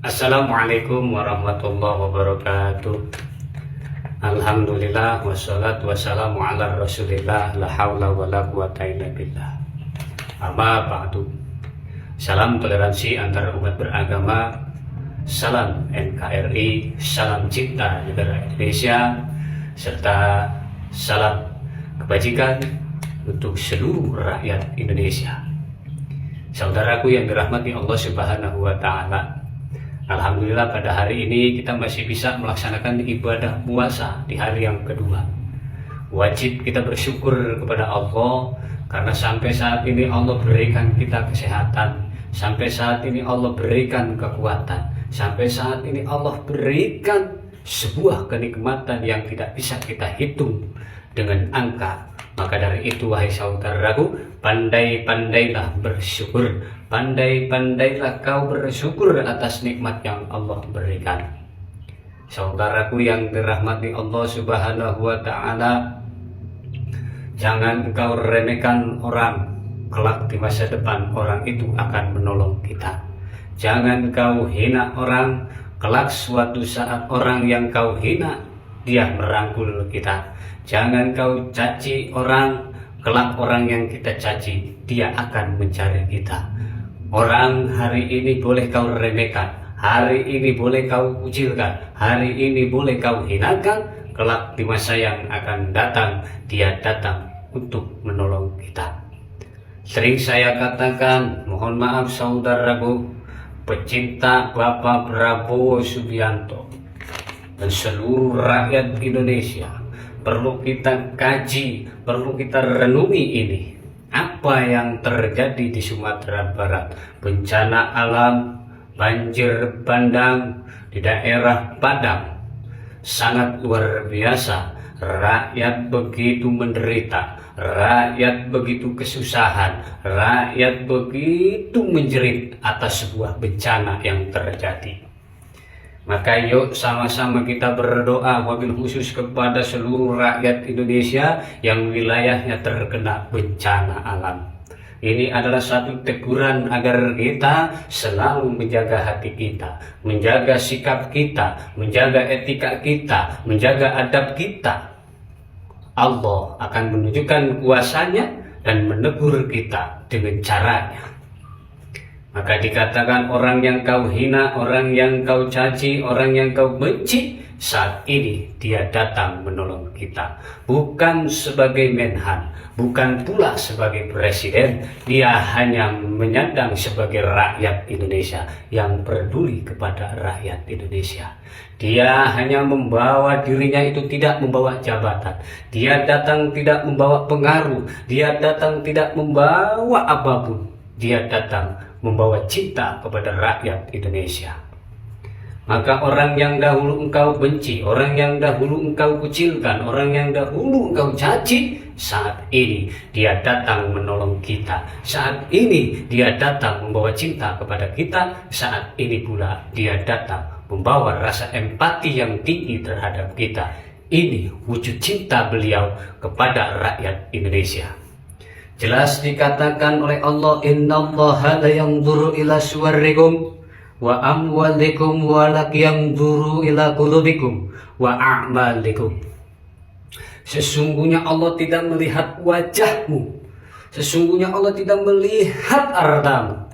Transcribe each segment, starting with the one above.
Assalamualaikum warahmatullahi wabarakatuh. Alhamdulillah wassalatu wassalamu ala rasulillah la haula wala quwata illa billah. Amma ba'du. Salam toleransi antar umat beragama. Salam NKRI, salam cinta negara Indonesia, serta salam kebajikan untuk seluruh rakyat Indonesia. Saudaraku yang dirahmati Allah Subhanahu wa taala. Alhamdulillah pada hari ini kita masih bisa melaksanakan ibadah puasa di hari yang kedua. Wajib kita bersyukur kepada Allah karena sampai saat ini Allah berikan kita kesehatan, sampai saat ini Allah berikan kekuatan, sampai saat ini Allah berikan sebuah kenikmatan yang tidak bisa kita hitung dengan angka. Maka dari itu wahai saudaraku, pandai-pandailah bersyukur, pandai-pandailah kau bersyukur atas nikmat yang Allah berikan. Saudaraku yang dirahmati Allah Subhanahu wa taala, jangan kau remehkan orang, kelak di masa depan orang itu akan menolong kita. Jangan kau hina orang, kelak suatu saat orang yang kau hina dia merangkul kita. Jangan kau caci orang, kelak orang yang kita caci dia akan mencari kita. Orang hari ini boleh kau remehkan, hari ini boleh kau kucilkan, hari ini boleh kau hinakan, kelak di masa yang akan datang dia datang untuk menolong kita. Sering saya katakan, mohon maaf saudaraku, pecinta Bapak Prabowo Subianto dan seluruh rakyat Indonesia, perlu kita kaji, perlu kita renungi ini. Apa yang terjadi di Sumatera Barat? Bencana alam, banjir bandang di daerah Padang sangat luar biasa. Rakyat begitu menderita, rakyat begitu kesusahan, rakyat begitu menjerit atas sebuah bencana yang terjadi. Maka yuk sama-sama kita berdoa wabil khusus kepada seluruh rakyat Indonesia yang wilayahnya terkena bencana alam. Ini adalah satu teguran agar kita selalu menjaga hati kita, menjaga sikap kita, menjaga etika kita, menjaga adab kita. Allah akan menunjukkan kuasanya dan menegur kita dengan caranya. Maka dikatakan orang yang kau hina, orang yang kau caci, orang yang kau benci, saat ini dia datang menolong kita. Bukan sebagai menhan, bukan pula sebagai presiden, dia hanya menyandang sebagai rakyat Indonesia yang peduli kepada rakyat Indonesia. Dia hanya membawa dirinya itu tidak membawa jabatan. Dia datang tidak membawa pengaruh, dia datang tidak membawa apapun. Dia datang membawa cinta kepada rakyat Indonesia. Maka orang yang dahulu engkau benci, orang yang dahulu engkau kucilkan, orang yang dahulu engkau caci, saat ini dia datang menolong kita. Saat ini dia datang membawa cinta kepada kita. Saat ini pula dia datang membawa rasa empati yang tinggi terhadap kita. Ini wujud cinta beliau kepada rakyat Indonesia. Jelas dikatakan oleh Allah, innallaha la yanzuru ila suwarikum wa amwalikum walakin yanzuru ila qulubikum wa a'malikum. Sesungguhnya Allah tidak melihat wajahmu, sesungguhnya Allah tidak melihat hartamu.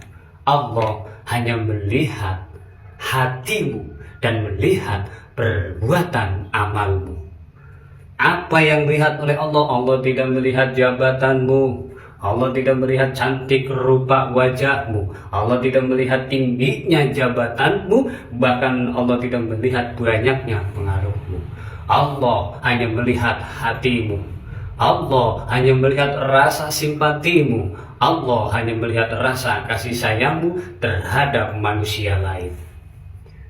Allah hanya melihat hatimu dan melihat perbuatan amalmu. Apa yang dilihat oleh Allah? Allah tidak melihat jabatanmu, Allah tidak melihat cantik rupa wajahmu, Allah tidak melihat tingginya jabatanmu, bahkan Allah tidak melihat banyaknya pengaruhmu. Allah hanya melihat hatimu, Allah hanya melihat rasa simpatimu, Allah hanya melihat rasa kasih sayangmu terhadap manusia lain.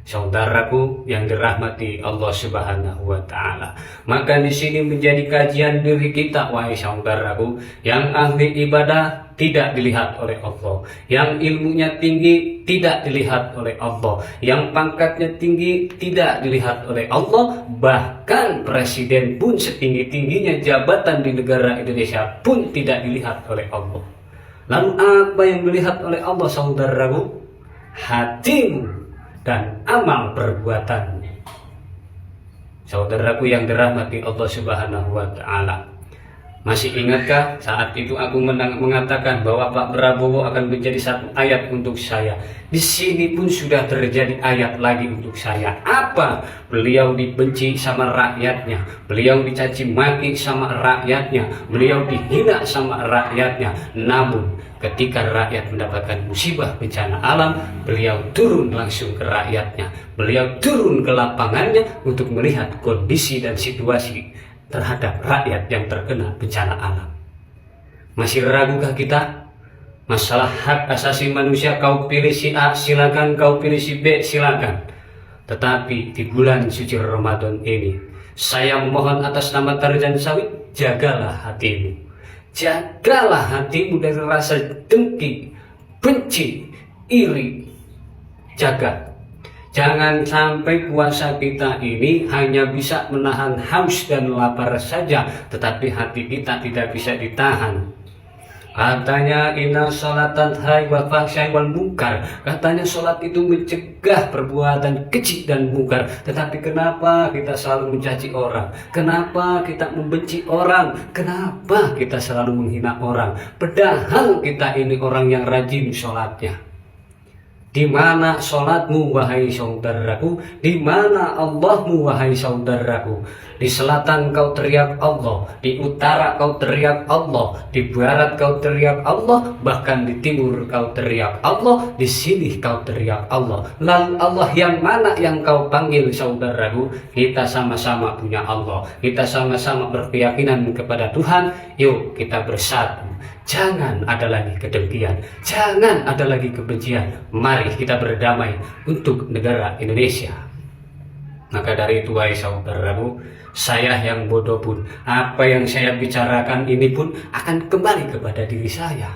Saudaraku yang dirahmati Allah Subhanahu wa taala, maka di sini menjadi kajian diri kita, wahai saudaraku, yang ahli ibadah tidak dilihat oleh Allah, yang ilmunya tinggi tidak dilihat oleh Allah, yang pangkatnya tinggi tidak dilihat oleh Allah, bahkan presiden pun setinggi-tingginya jabatan di negara Indonesia pun tidak dilihat oleh Allah. Lalu apa yang dilihat oleh Allah, saudaraku? Hatimu dan amal perbuatanmu. Saudaraku yang dirahmati Allah Subhanahu wa Ta'ala, masih ingatkah saat itu aku mengatakan bahwa Pak Prabowo akan menjadi satu ayat untuk saya? Di sini pun sudah terjadi ayat lagi untuk saya. Apa? Beliau dibenci sama rakyatnya, beliau dicaci maki sama rakyatnya, beliau dihina sama rakyatnya. Namun ketika rakyat mendapatkan musibah bencana alam, beliau turun langsung ke rakyatnya, beliau turun ke lapangannya untuk melihat kondisi dan situasi terhadap rakyat yang terkena bencana alam. Masih ragukah kita? Masalah hak asasi manusia, kau pilih si A silakan, kau pilih si B silakan. Tetapi di bulan suci Ramadan ini, saya memohon atas nama Tarjan Sawit, jagalah hatimu. Jagalah hatimu dari rasa dengki, benci, iri. Jaga. Jangan sampai puasa kita ini hanya bisa menahan haus dan lapar saja, tetapi hati kita tidak bisa ditahan. Katanya inna sholatan hai wa fahsyai wal munkar. Katanya sholat itu mencegah perbuatan keji dan mungkar. Tetapi kenapa kita selalu mencaci orang? Kenapa kita membenci orang? Kenapa kita selalu menghina orang? Padahal kita ini orang yang rajin sholatnya. Di mana sholatmu wahai saudaraku? Di mana Allahmu wahai saudaraku? Di selatan kau teriak Allah, di utara kau teriak Allah, di barat kau teriak Allah, bahkan di timur kau teriak Allah, di sini kau teriak Allah. Lalu Allah yang mana yang kau panggil saudaraku? Kita sama-sama punya Allah, kita sama-sama berkeyakinan kepada Tuhan. Yuk kita bersatu. Jangan ada lagi kedengkian, jangan ada lagi kebencian. Mari kita berdamai untuk negara Indonesia. Maka dari itu wahai saudaraku, saya yang bodoh pun, apa yang saya bicarakan ini pun akan kembali kepada diri saya.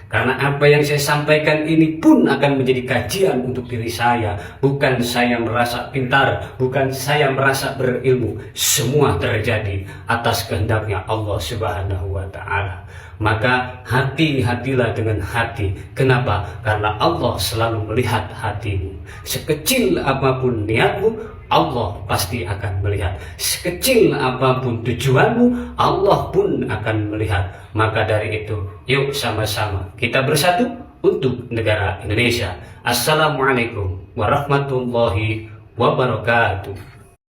Karena apa yang saya sampaikan ini pun akan menjadi kajian untuk diri saya. Bukan saya merasa pintar, bukan saya merasa berilmu. Semua terjadi atas kehendaknya Allah Subhanahu wa Ta'ala. Maka hati-hatilah dengan hati. Kenapa? Karena Allah selalu melihat hatimu. Sekecil apapun niatmu, Allah pasti akan melihat. Sekecil apapun tujuanmu, Allah pun akan melihat. Maka dari itu, yuk sama-sama kita bersatu untuk negara Indonesia. Assalamualaikum warahmatullahi wabarakatuh.